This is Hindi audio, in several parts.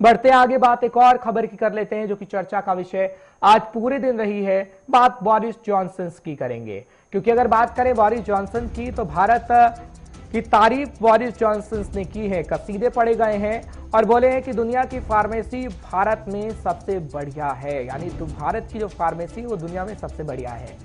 बढ़ते आगे बात एक और खबर की कर लेते हैं जो कि चर्चा का विषय आज पूरे दिन रही है। बात बोरिस जॉनसन की करेंगे, क्योंकि अगर बात करें बोरिस जॉनसन की तो भारत की तारीफ बोरिस जॉनसन ने की है, कसीदे पढ़े गए हैं और बोले हैं कि दुनिया की फार्मेसी भारत में सबसे बढ़िया है, यानी तो भारत की जो फार्मेसी वो दुनिया में सबसे बढ़िया है।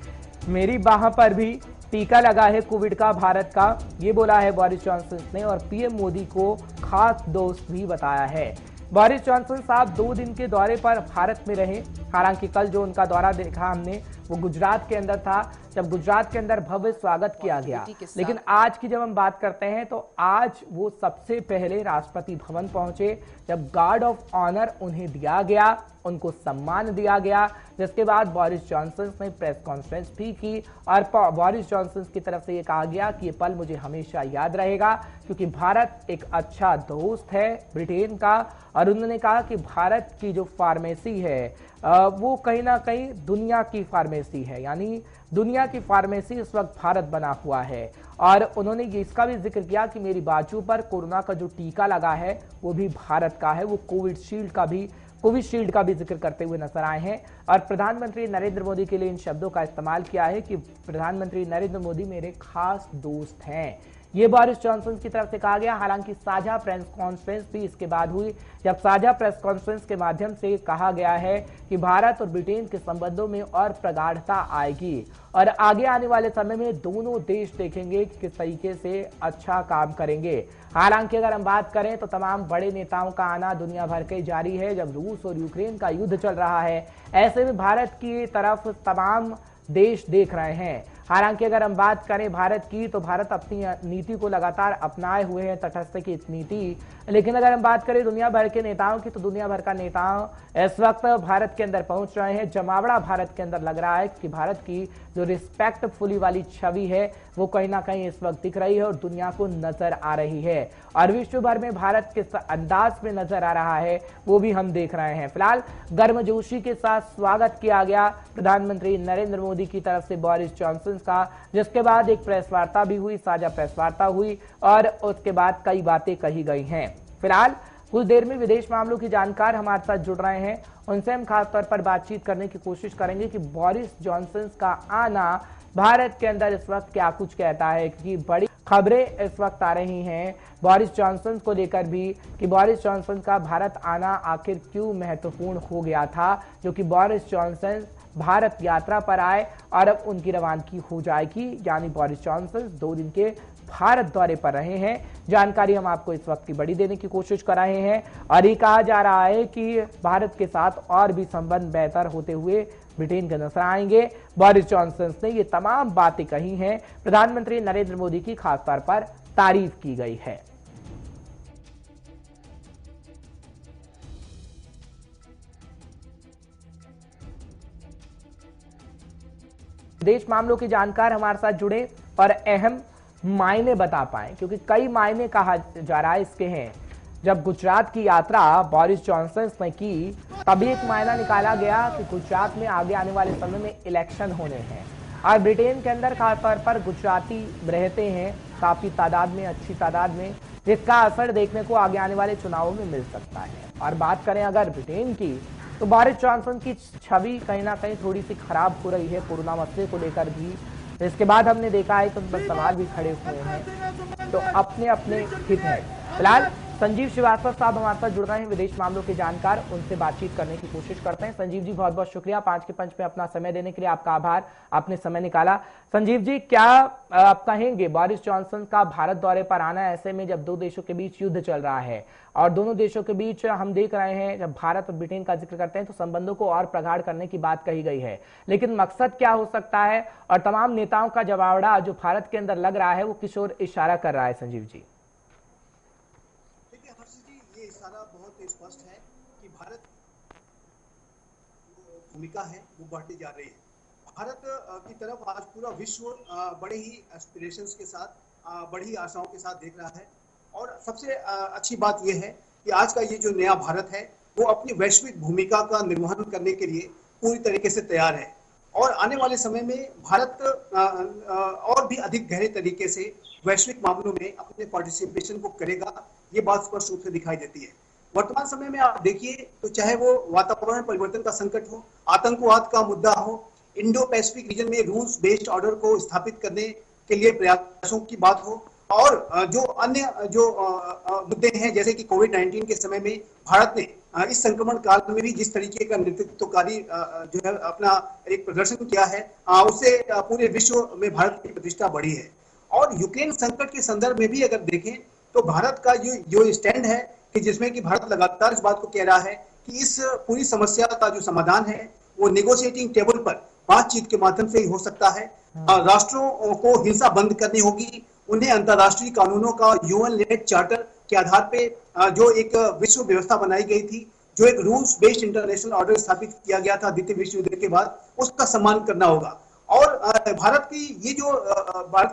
मेरी बाह पर भी टीका लगा है कोविड का भारत का, ये बोला है बोरिस जॉनसन ने और पीएम मोदी को खास दोस्त भी बताया है। बोरिस जॉनसन साहब 2 दिन के दौरे पर भारत में रहे। हालांकि कल जो उनका दौरा देखा हमने वो गुजरात के अंदर था, जब गुजरात के अंदर भव्य स्वागत किया गया। लेकिन आज की जब हम बात करते हैं तो आज वो सबसे पहले राष्ट्रपति भवन पहुंचे, जब गार्ड ऑफ ऑनर उन्हें दिया गया, उनको सम्मान दिया गया, जिसके बाद बोरिस जॉनसन ने प्रेस कॉन्फ्रेंस भी की और बोरिस जॉनसन की तरफ से ये कहा गया कि ये पल मुझे हमेशा याद रहेगा, क्योंकि भारत एक अच्छा दोस्त है ब्रिटेन का। और उन्होंने कहा कि भारत की जो फार्मेसी है वो कहीं ना कहीं दुनिया की फार्मेसी है, यानी दुनिया की फार्मेसी इस वक्त भारत बना हुआ है। और उन्होंने ये इसका भी जिक्र किया कि मेरी बाजू पर कोरोना का जो टीका लगा है वो भी भारत का है, वो कोविशील्ड का भी जिक्र करते हुए नजर आए हैं। और प्रधानमंत्री नरेंद्र मोदी के लिए इन शब्दों का इस्तेमाल किया है कि प्रधानमंत्री नरेंद्र मोदी मेरे खास दोस्त हैं, ये बोरिस जॉनसन की तरफ से कहा गया। हालांकि साझा प्रेस कॉन्फ्रेंस भी इसके बाद हुई, जब साझा प्रेस कॉन्फ्रेंस के माध्यम से कहा गया है कि भारत और ब्रिटेन के संबंधों में और प्रगाढ़ता आएगी और आगे आने वाले समय में दोनों देश देखेंगे कि किस तरीके से अच्छा काम करेंगे। हालांकि अगर हम बात करें तो तमाम बड़े नेताओं का आना दुनिया भर के जारी है। जब रूस और यूक्रेन का युद्ध चल रहा है, ऐसे में भारत की तरफ तमाम देश देख रहे हैं। हालांकि अगर हम बात करें भारत की तो भारत अपनी नीति को लगातार अपनाए हुए हैं, तटस्थ की नीति। लेकिन अगर हम बात करें दुनिया भर के नेताओं की तो दुनिया भर का नेताओं इस वक्त भारत के अंदर पहुंच रहे हैं। जमावड़ा भारत के अंदर लग रहा है कि भारत की जो रिस्पेक्टफुली वाली छवि है वो कहीं ना कहीं इस वक्त दिख रही है और दुनिया को नजर आ रही है। और विश्व भर में भारत किस अंदाज में नजर आ रहा है वो भी हम देख रहे हैं। फिलहाल गर्मजोशी के साथ स्वागत किया गया प्रधानमंत्री नरेंद्र मोदी की तरफ से बोरिस जॉनसन का, जिसके बाद एक प्रेस वार्ता भी हुई, साझा प्रेस वार्ता हुई और उसके बाद कई बातें कही गई हैं। फिलहाल कुछ देर में विदेश मामलों की जानकार हमारे साथ जुड़ रहे हैं, उनसे हम खासतौर पर बातचीत करने की कोशिश करेंगे कि बोरिस जॉनसन का आना भारत के अंदर इस वक्त क्या कुछ कहता है, क्योंकि बड़ी खबरें इस वक्त आ रही हैं बोरिस जॉनसन को लेकर भी कि बोरिस जॉनसन का भारत आना आखिर क्यों महत्वपूर्ण हो गया था, जो कि बोरिस जॉनसन भारत यात्रा पर आए और अब उनकी रवानगी हो जाएगी, यानी बोरिस जॉनसन 2 दिन के भारत दौरे पर रहे हैं। जानकारी हम आपको इस वक्त की बड़ी देने की कोशिश कर रहे हैं और ये कहा जा रहा है कि भारत के साथ और भी संबंध बेहतर होते हुए ब्रिटेन के नजर आएंगे। बोरिस जॉनसन ने ये तमाम बातें कही हैं, प्रधानमंत्री नरेंद्र मोदी की खासतौर पर तारीफ की गई है। विदेश मामलों के जानकार हमारे साथ जुड़े और अहम मायने बता पाए, क्योंकि कई मायने कहा जा रहा है इसके हैं। जब गुजरात की यात्रा बोरिस जॉनसन ने की तभी एक मायना निकाला गया कि गुजरात में आगे आने वाले समय में इलेक्शन होने हैं और ब्रिटेन के अंदर खासतौर पर गुजराती रहते हैं काफी तादाद में, अच्छी तादाद में, जिसका असर देखने को आगे आने वाले चुनावों में मिल सकता है। और बात करें अगर ब्रिटेन की तो बोरिस जॉनसन की छवि कहीं ना कहीं थोड़ी सी खराब हो रही है कोरोना मसले को लेकर भी। इसके बाद हमने देखा है तो उन पर सवाल भी खड़े हुए हैं, तो अपने अपने हित है। फिलहाल संजीव श्रीवास्तव साहब हमारे साथ जुड़ रहे हैं, विदेश मामलों के जानकार, उनसे बातचीत करने की कोशिश करते हैं। संजीव जी बहुत बहुत शुक्रिया 5 के पंच में अपना समय देने के लिए, आपका आभार, आपने समय निकाला। संजीव जी क्या आप कहेंगे बोरिस जॉनसन का भारत दौरे पर आना ऐसे में जब 2 देशों के बीच युद्ध चल रहा है और दोनों देशों के बीच हम देख रहे हैं जब भारत और ब्रिटेन का जिक्र करते हैं तो संबंधों को और प्रगाढ़ करने की बात कही गई है, लेकिन मकसद क्या हो सकता है और तमाम नेताओं का जवाबड़ा जो भारत के अंदर लग रहा है वो किस ओर इशारा कर रहा है? संजीव जी ये इशारा बहुत स्पष्ट है कि भारत भूमिका है वो बढ़ती जा रही है। भारत की तरफ आज पूरा विश्व बड़े ही एस्पिरेशंस के साथ, बड़ी आशाओं के साथ देख रहा है। और सबसे अच्छी बात यह है कि आज का ये जो नया भारत है वो अपनी वैश्विक भूमिका का निर्वहन करने के लिए पूरी तरीके से तैयार है और आने वाले समय में भारत और भी अधिक गहरे तरीके से वैश्विक मामलों में अपने पार्टिसिपेशन को करेगा, ये बात स्पष्ट रूप से दिखाई देती है। वर्तमान समय में आप देखिए तो चाहे वो वातावरण परिवर्तन का संकट हो, आतंकवाद का मुद्दा हो, इंडो पैसिफिक रीजन में रूल्स बेस्ड ऑर्डर को स्थापित करने के लिए प्रयासों की बात हो, और जो अन्य जो मुद्दे हैं जैसे कि कोविड-19 के समय में भारत ने इस संक्रमण काल में भी जिस तरीके का नेतृत्वकारी जो है अपना एक प्रदर्शन किया है, उससे पूरे विश्व में भारत की प्रतिष्ठा बढ़ी है। और यूक्रेन संकट के संदर्भ में भी अगर देखें तो भारत का जो स्टैंड है कि जिसमें कि भारत लगातार इस बात को कह रहा है कि इस पूरी समस्या का जो समाधान है वो नेगोशिएटिंग टेबल पर बातचीत के माध्यम से ही हो सकता है। राष्ट्रों को हिंसा बंद करनी होगी, उन्हें अंतर्राष्ट्रीय कानूनों का यूएन लेड चार्टर के आधार पे जो एक विश्व व्यवस्था बनाई गई थी, जो एक रूल्स बेस्ड इंटरनेशनल ऑर्डर स्थापित किया गया था द्वितीय विश्व युद्ध के बाद, उसका सम्मान करना होगा। और भारत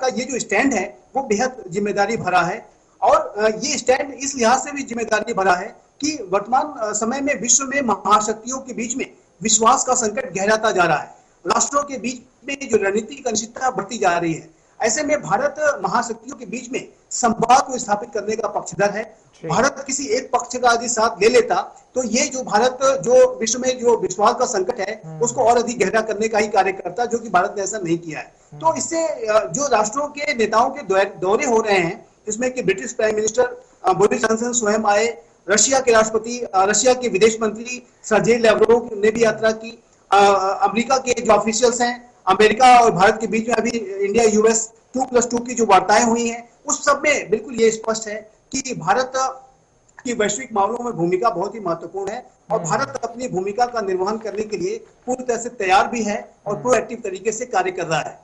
का ये जो स्टैंड है वो बेहद जिम्मेदारी भरा है, और ये स्टैंड इस लिहाज से भी जिम्मेदारी भरा है कि वर्तमान समय में विश्व में महाशक्तियों के बीच में विश्वास का संकट गहराता जा रहा है, राष्ट्रों के बीच में जो रणनीतिक अनिश्चितता बढ़ती जा रही है। ऐसे में भारत महाशक्तियों के बीच में संवाद को स्थापित करने का पक्षधर है। भारत किसी एक पक्ष का यदि साथ ले लेता तो ये जो भारत जो विश्व में जो विश्वास का संकट है उसको और अधिक गहरा करने का ही कार्य करता, जो कि भारत ने ऐसा नहीं किया है। तो इससे जो राष्ट्रों के नेताओं के दौरे हो रहे हैं, जिसमें कि British prime minister Boris Johnson स्वयं आए, रशिया के राष्ट्रपति, रशिया के विदेश मंत्री सर्जेई लैवरोव ने भी यात्रा की, अमेरिका के जो ऑफिशियल्स हैं, अमेरिका और भारत के बीच में अभी इंडिया यूएस 2+2 की जो वार्ताएं हुई हैं, उस सब में बिल्कुल ये स्पष्ट है कि भारत की वैश्विक मामलों में भूमिका बहुत ही महत्वपूर्ण है, और भारत अपनी भूमिका का निर्वहन करने के लिए पूरी तरह से तैयार भी है और प्रोएक्टिव तरीके से कार्य कर रहा है।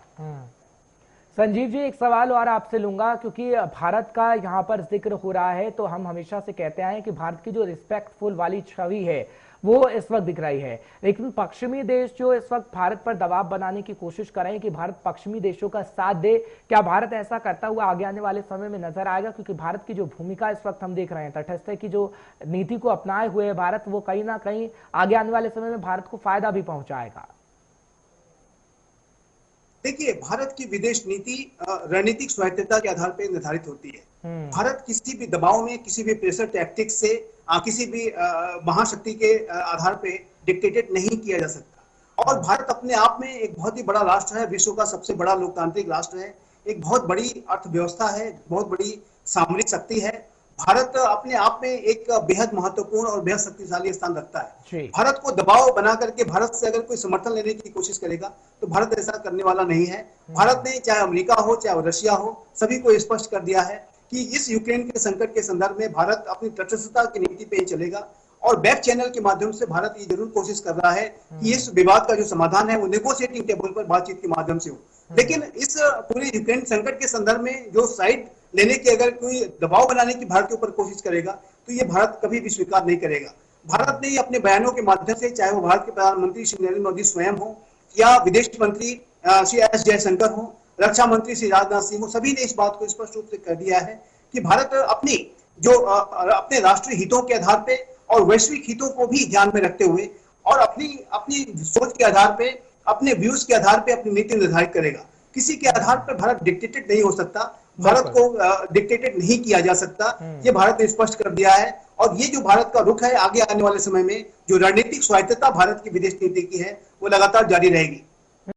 संजीव जी, एक सवाल और आपसे लूंगा, क्योंकि भारत का यहाँ पर जिक्र हो रहा है तो हम हमेशा से कहते आए हैं कि भारत की जो रिस्पेक्टफुल वाली छवि है वो इस वक्त दिख रही है, लेकिन पश्चिमी देश जो इस वक्त भारत पर दबाव बनाने की कोशिश कर रहे हैं कि भारत पश्चिमी देशों का साथ दे, क्या भारत ऐसा करता हुआ आगे आने वाले समय में नजर आएगा? क्योंकि भारत की जो भूमिका इस वक्त हम देख रहे हैं, तटस्थता की जो नीति को अपनाए हुए है भारत, वो कहीं ना कहीं आगे आने वाले समय में भारत को फायदा भी पहुंचाएगा। देखिए, भारत की विदेश नीति रणनीतिक स्वायत्तता के आधार पर निर्धारित होती है। भारत किसी भी दबाव में, किसी भी प्रेशर टैक्टिक्स से, किसी भी महाशक्ति के आधार पे डिक्टेटेड नहीं किया जा सकता। और भारत अपने आप में एक बहुत ही बड़ा राष्ट्र है, विश्व का सबसे बड़ा लोकतांत्रिक राष्ट्र है, एक बहुत बड़ी अर्थव्यवस्था है, बहुत बड़ी सामरिक शक्ति है। भारत अपने आप में एक बेहद महत्वपूर्ण और बेहद शक्तिशाली स्थान रखता है। भारत को दबाव बना करके भारत से अगर कोई समर्थन लेने की कोशिश करेगा तो भारत ऐसा करने वाला नहीं है। भारत ने, चाहे अमेरिका हो चाहे रशिया हो, सभी को स्पष्ट कर दिया है कि इस यूक्रेन के संकट के संदर्भ में भारत अपनी तटस्थता की नीति पे ही चलेगा, और बैक चैनल के माध्यम से भारत ये जरूर कोशिश कर रहा है कि इस विवाद का जो समाधान है वो नेगोशिएटिंग टेबल पर बातचीत के माध्यम से हो। लेकिन इस पूरे यूक्रेन संकट के संदर्भ में जो साइड लेने की, अगर कोई दबाव बनाने की भारत के ऊपर कोशिश करेगा तो ये भारत कभी भी स्वीकार नहीं करेगा। भारत ने अपने बयानों के माध्यम से, चाहे वो भारत के प्रधानमंत्री श्री नरेंद्र मोदी स्वयं हो या विदेश मंत्री श्री एस जयशंकर हो, रक्षा मंत्री श्री राजनाथ सिंह हो, सभी ने इस बात को स्पष्ट रूप से कर दिया है कि भारत अपने राष्ट्रीय हितों के आधार पे और वैश्विक हितों को भी ध्यान में रखते हुए और अपनी सोच के आधार पे, अपने व्यूज के आधार पे अपनी नीति निर्धारित करेगा। किसी के आधार पर भारत डिक्टेटेड नहीं हो सकता, भारत को डिक्टेटेड नहीं किया जा सकता, ये भारत ने स्पष्ट कर दिया है। और ये जो भारत का रुख है आगे आने वाले समय में, जो रणनीतिक स्वायत्तता भारत की विदेश नीति की है, वो लगातार जारी रहेगी।